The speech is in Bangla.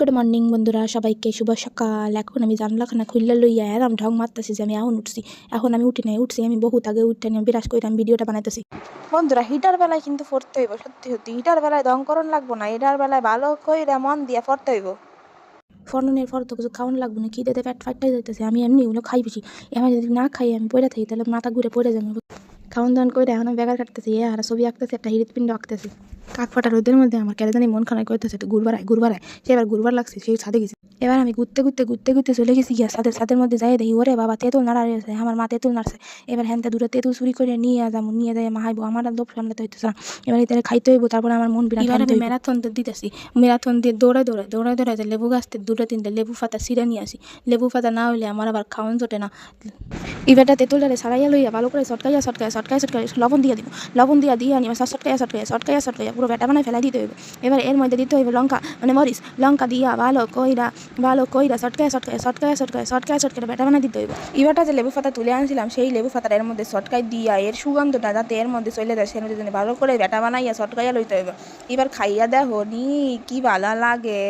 গুড মর্নিং বন্ধুরা, সবাইকে শুভ সকাল। এখন আমি জানলাখানা খুললে লইয়া এরম ঢং মারতেছি যে আমি এখন উঠছি। এখন আমি উঠি নাই, উঠছি আমি বহুত আগে উঠতে নিয়ে বিরাজ করে আমি ভিডিওটা বানাইতেছি। বন্ধুরা, হিটার বেলায় কিন্তু পড়তে হইব, সত্যি সত্যি হিটার বেলায় দমকরণ লাগবো না, এটার বেলায় ভালো কইরা মন দিয়া পড়তে হইব। ফর্ননের পর তো কিছু খাওয়ান লাগবো না, খিদেতে পেট ফাটতে যাইতেছে। আমি এমনি ওগুলো খাই বেশি, এবার যদি না খাই আমি পড়ে থাকি তাহলে মাথা ঘুরে পড়ে যাবে। খাওয়ান দাওয়ান করে এখন আমি বেগার কাটতেছি, আর ছবি আঁকতেছি, একটা হৃৎপিণ্ড আঁকতেছি। কাক ফাটা রোদের মধ্যে আমার কেন জানি মন খারাপ করতেছে, তো ঘুরবার সে এবার ঘুরবার লাগছে, সেই ছাদে গেছে। এবার আমি ঘুরতে চলে গেছি গিয়া ছাদের মধ্যে যাই দেখি ওরে বাবা তেঁতুল নাড়া রয়েছে, আমার মা তেঁতুল নাড়ছে। এবার হ্যান্তে দূরে তেঁতুল চুরি করে নিয়ে যাই মাহাইবো, আমার আর লোভ সামলাতে হইতেছে না। এবার এদের খাইতে হইব, তারপরে আমার মন বিরাট। এবার আমি ম্যারাথন দিতেছি, ম্যারাথন দিয়ে দৌড়ায় লেবু গাছতে 2-3টা লেবু পাতা ছিঁড়ে নিয়ে আসি। লেবু পাতা না হইলে আমার আবার খাওয়ান জোটে না। এবারটা তেঁতুলটারে ছাড়াইয়া লইয়া ভালো করে সটকাইয়া লবণ দিয়ে আনি সটকাইয়া পুরো ব্যাটা বানায় ফেলাই দিতে হইবে। এবার এর মধ্যে দিতে হইবে লঙ্কা, মরিচ, লঙ্কা দিয়া ভালো কইরা সটকাইয়া ব্যাটা বানায় দিতে হইবে। এবারটা যে লেবু পাতা তুলে আনছিলাম, সেই লেবু পাতাটা এর মধ্যে সটকাই দিয়া এর সুগন্ধটা যাতে এর মধ্যে চলে যায়, সের মধ্যে ভালো করে ব্যাটা বানাইয়া সটকাইয়া লইতে হইবে। এবার খাইয়া দেখো নি কি ভালো লাগে।